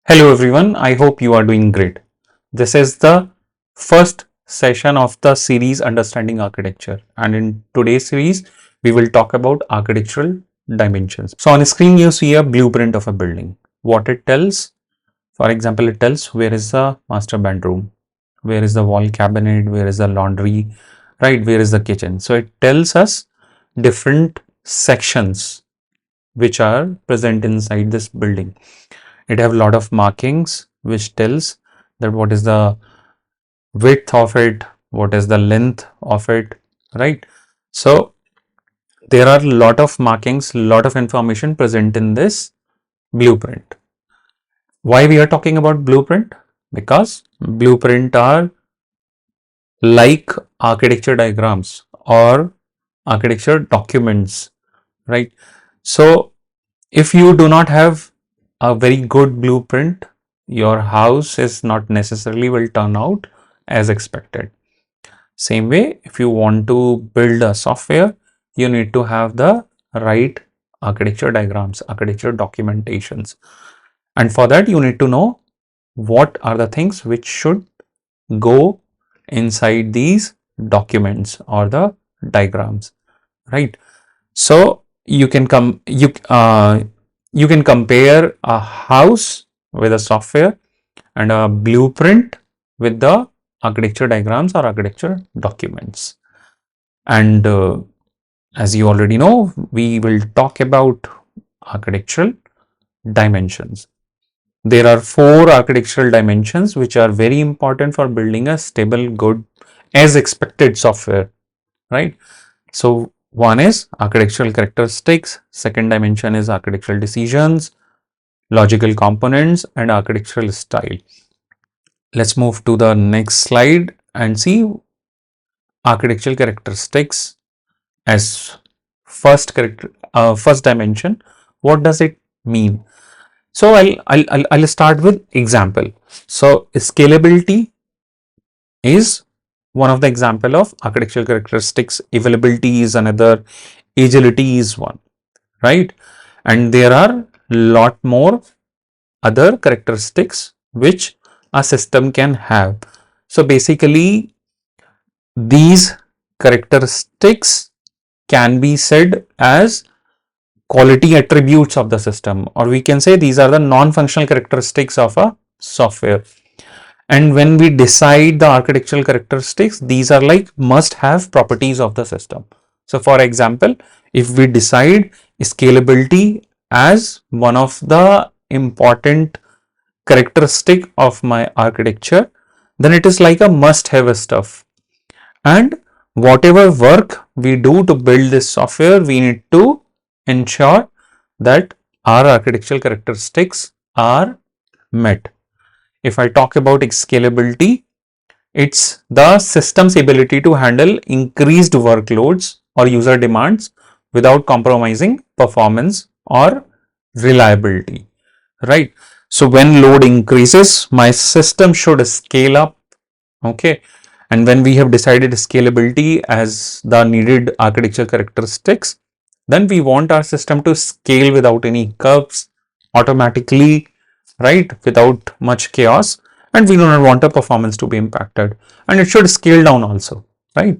Hello everyone, I hope you are doing great. This is the first session of the series Understanding Architecture, and in today's series we will talk about architectural dimensions. So on the screen you see a blueprint of a building. What it tells, for example, it tells where is the master bedroom, where is the wall cabinet, where is the laundry, right, where is the kitchen. So it tells us different sections which are present inside this building. It have a lot of markings which tells that what is the width of it, what is the length of it, right? So there are a lot of markings, lot of information present in this blueprint. Why we are talking about blueprint? Because blueprint are like architecture diagrams or architecture documents, right? So if you do not have a very good blueprint, your house is not necessarily will turn out as expected. Same way, if you want to build a software, you need to have the right architecture diagrams, architecture documentations. And for that, you need to know what are the things which should go inside these documents or the diagrams, right? So you can you can compare a house with a software and a blueprint with the architecture diagrams or architecture documents. And as you already know, we will talk about architectural dimensions. There are 4 architectural dimensions which are very important for building a stable, good, as expected software, right? So one is architectural characteristics, second dimension is architectural decisions, logical components, and architectural style. Let's move to the next slide and see architectural characteristics as first dimension. What does it mean? So I'll start with example. So scalability is one of the example of architectural characteristics. Availability is another. Agility is one, right? And there are lot more other characteristics which a system can have. So basically these characteristics can be said as quality attributes of the system, or we can say these are the non-functional characteristics of a software. And when we decide the architectural characteristics, these are like must have properties of the system. So for example, if we decide scalability as one of the important characteristic of my architecture, then it is like a must have stuff. And whatever work we do to build this software, we need to ensure that our architectural characteristics are met. If I talk about scalability, it's the system's ability to handle increased workloads or user demands without compromising performance or reliability, right? So when load increases, my system should scale up, okay? And when we have decided scalability as the needed architecture characteristics, then we want our system to scale without any curves, automatically, right, without much chaos, and we do not want the performance to be impacted, and it should scale down also, right?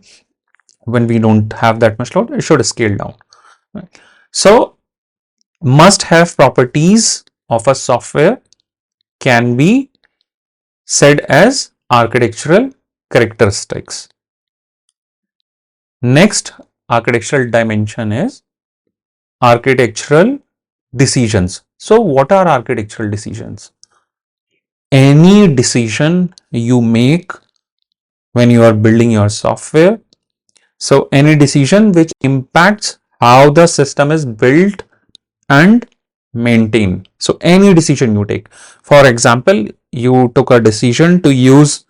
When we don't have that much load, it should scale down, right? So must have properties of a software can be said as architectural characteristics. Next architectural dimension is architectural decisions. So what are architectural decisions? Any decision you make when you are building your software. So any decision which impacts how the system is built and maintained. So any decision you take. For example, you took a decision to use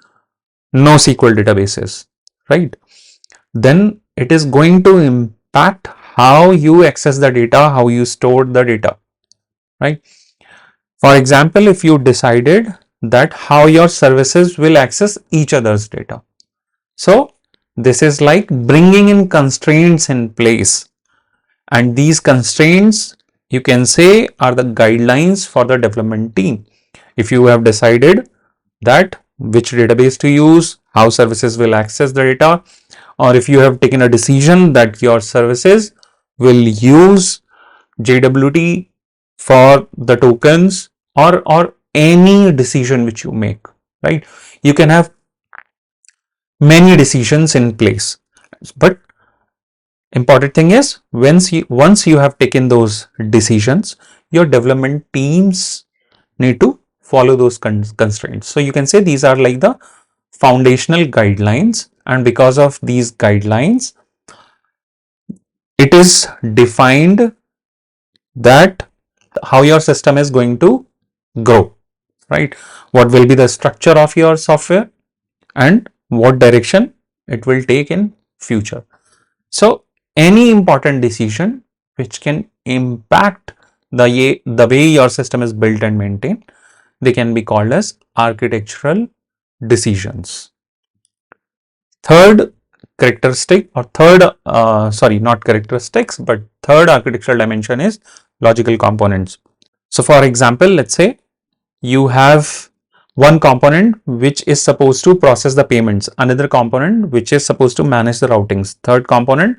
NoSQL databases, right? Then it is going to impact how you access the data, how you store the data, right? For example, if you decided that how your services will access each other's data. So this is like bringing in constraints in place, and these constraints you can say are the guidelines for the development team. If you have decided that which database to use, how services will access the data, or if you have taken a decision that your services will use JWT for the tokens, or any decision which you make, right? You can have many decisions in place, but important thing is once you have taken those decisions, your development teams need to follow those constraints. So you can say these are like the foundational guidelines, and because of these guidelines, it is defined that how your system is going to grow, right? What will be the structure of your software and what direction it will take in future. So any important decision which can impact the way your system is built and maintained, they can be called as architectural decisions. Third characteristic, or third not characteristics, but third architectural dimension is logical components. So for example, let's say you have one component which is supposed to process the payments, another component which is supposed to manage the routings, third component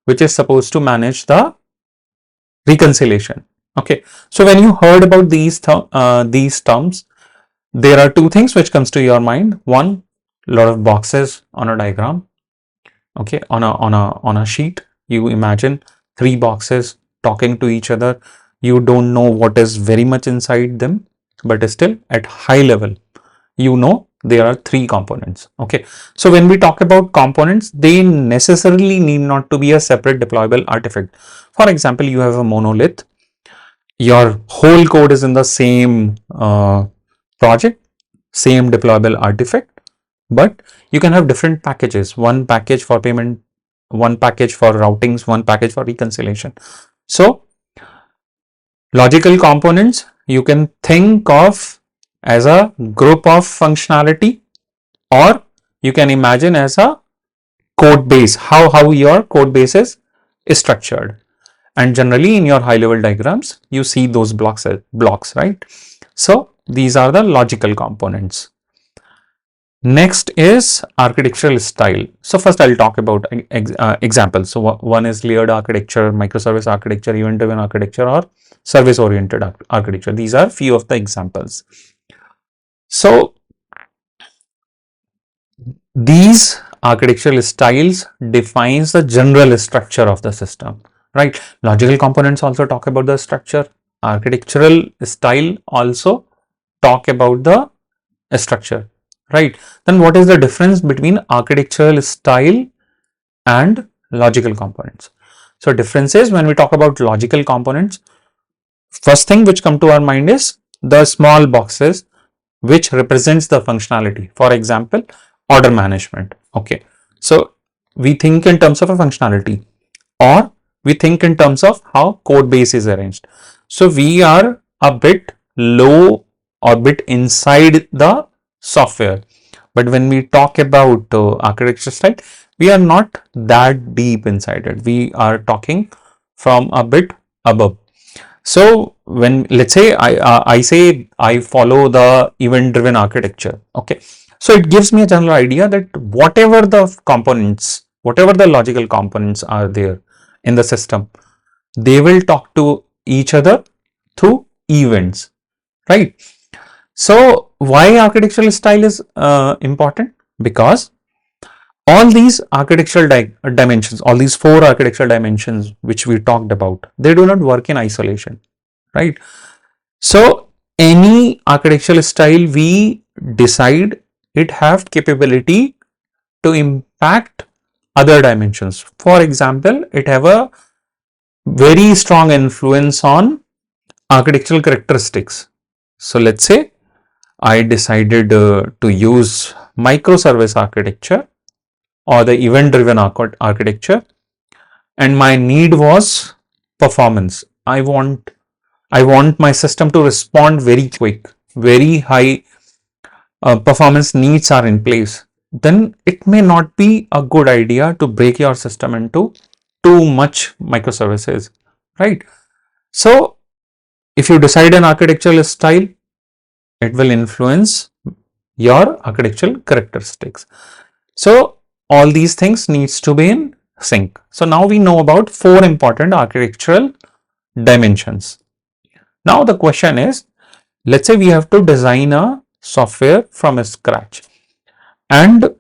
which is supposed to manage the reconciliation. Okay, so when you heard about these terms, there are two things which comes to your mind. One, lot of boxes on a diagram. Okay, on a sheet, you imagine three boxes talking to each other. You don't know what is very much inside them, but still at high level, you know there are three components. Okay, so when we talk about components, they necessarily need not to be a separate deployable artifact. For example, you have a monolith. Your whole code is in the same project, same deployable artifact, but you can have different packages, one package for payment, one package for routings, one package for reconciliation. So logical components you can think of as a group of functionality, or you can imagine as a code base, how your code base is structured. And generally in your high level diagrams, you see those blocks, right? So these are the logical components. Next is architectural style. So first I'll talk about examples. So one is layered architecture, microservice architecture, event driven architecture, or service oriented architecture. These are few of the examples. So these architectural styles defines the general structure of the system, right? Logical components also talk about the structure. Architectural style also talk about the structure, right? Then what is the difference between architectural style and logical components? So difference is, when we talk about logical components, first thing which come to our mind is the small boxes which represents the functionality. For example, order management. Okay, so we think in terms of a functionality, or we think in terms of how code base is arranged. So we are a bit low or bit inside the software, but when we talk about architecture style, we are not that deep inside it. We are talking from a bit above. So when, let's say I say I follow the event driven architecture. Okay, so it gives me a general idea that whatever the components, whatever the logical components are there in the system, they will talk to each other through events, right? So why architectural style is important? Because all these architectural dimensions, all these four architectural dimensions which we talked about, they do not work in isolation, right? So any architectural style we decide, it have capability to impact other dimensions. For example, it have a very strong influence on architectural characteristics. So let's say I decided to use microservice architecture or the event driven architecture, and my need was performance. I want my system to respond very quick, very high performance needs are in place. Then it may not be a good idea to break your system into too much microservices, right? So if you decide an architectural style, it will influence your architectural characteristics. So all these things needs to be in sync. So now we know about 4 important architectural dimensions. Now the question is, let's say we have to design a software from scratch, and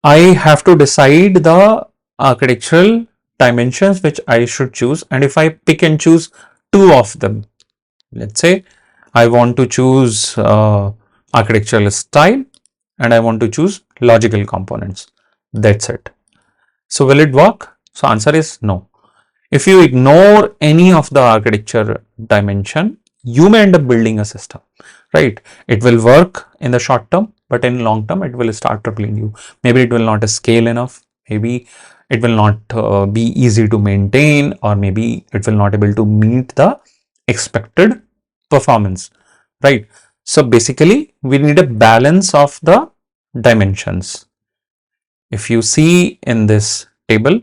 I have to decide the architectural dimensions which I should choose, and if I pick and choose 2 of them, let's say I want to choose architectural style and I want to choose logical components. That's it. So will it work? So answer is no. If you ignore any of the architecture dimension, you may end up building a system, right? It will work in the short term, but in long term, it will start troubling you. Maybe it will not scale enough. Maybe it will not be easy to maintain, or maybe it will not able to meet the expected performance, right? So basically, we need a balance of the dimensions. If you see in this table,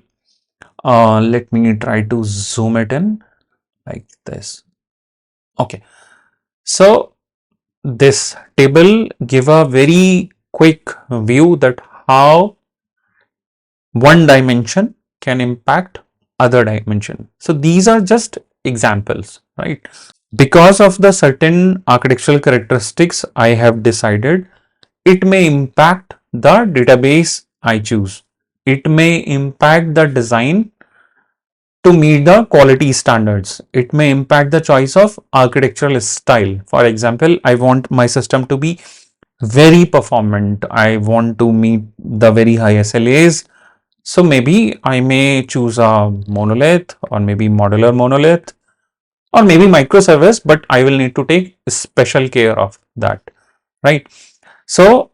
let me try to zoom it in like this. Okay, so this table give a very quick view that how one dimension can impact other dimension. So these are just examples, right? Because of the certain architectural characteristics I have decided, it may impact the database I choose. It may impact the design to meet the quality standards. It may impact the choice of architectural style. For example, I want my system to be very performant. I want to meet the very high SLAs. So maybe I may choose a monolith, or maybe modular monolith, or maybe microservice, but I will need to take special care of that, right? So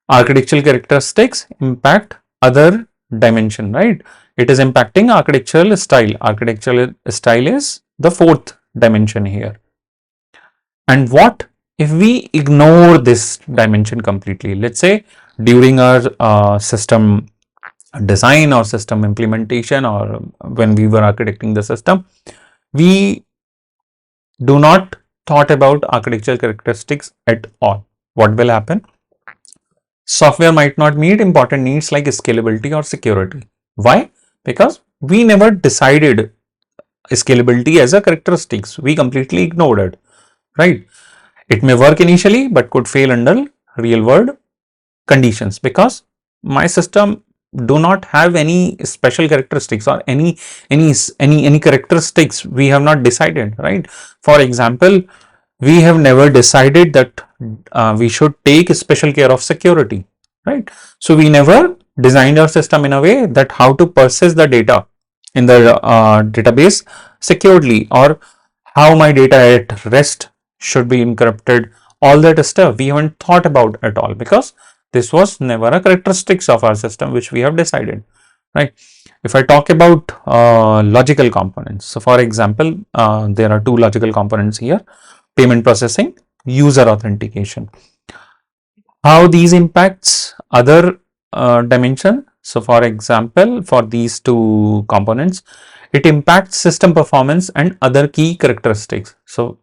architectural characteristics impact other dimension, right? It is impacting architectural style. Architectural style is the 4th dimension here. And what if we ignore this dimension completely? Let's say during our system design or system implementation, or when we were architecting the system, we do not thought about architectural characteristics at all. What will happen? Software might not meet important needs like scalability or security. Why? Because we never decided scalability as a characteristics. We completely ignored it, right? It may work initially, but could fail under real world conditions, because my system do not have any special characteristics or any characteristics we have not decided, right? For example, we have never decided that we should take special care of security, right? So we never designed our system in a way that how to process the data in the database securely, or how my data at rest should be encrypted. All that stuff we haven't thought about at all, because this was never a characteristics of our system which we have decided, right? If I talk about logical components, so for example, there are 2 logical components here: payment processing, user authentication. How these impacts other dimension? So for example, for these 2 components, it impacts system performance and other key characteristics. So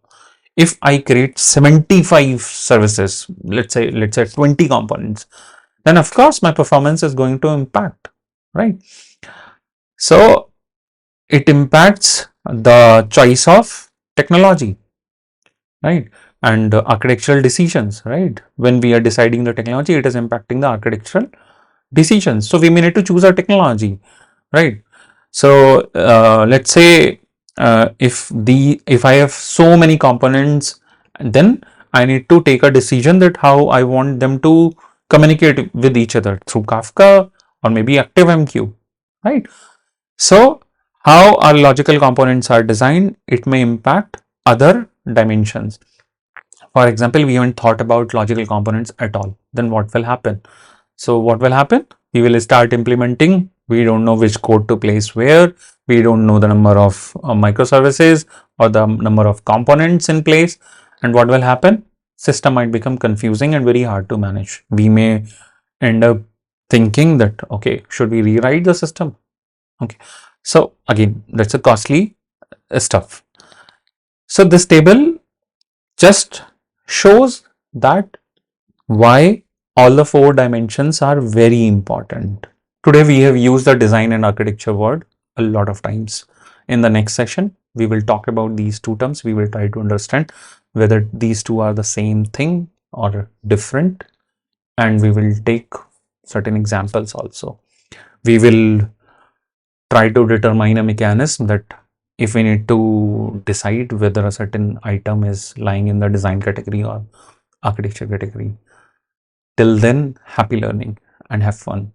if I create 75 services, let's say 20 components, then of course my performance is going to impact, right? So it impacts the choice of technology, right? And architectural decisions, right? When we are deciding the technology, it is impacting the architectural decisions. So we may need to choose our technology, right? So let's say if I have so many components, then I need to take a decision that how I want them to communicate with each other through Kafka or maybe ActiveMQ, right? So how our logical components are designed, it may impact other dimensions. For example, we haven't thought about logical components at all. Then what will happen? So what will happen? We will start implementing. We don't know which code to place where. We don't know the number of microservices or the number of components in place. And what will happen? System might become confusing and very hard to manage. We may end up thinking that, okay, should we rewrite the system? Okay. So again, that's a costly stuff. So this table just shows that why all the 4 dimensions are very important. Today we have used the design and architecture word a lot of times. In the next session, we will talk about these 2 terms. We will try to understand whether these two are the same thing or different, and we will take certain examples also. We will try to determine a mechanism that if we need to decide whether a certain item is lying in the design category or architecture category. Till then, happy learning and have fun.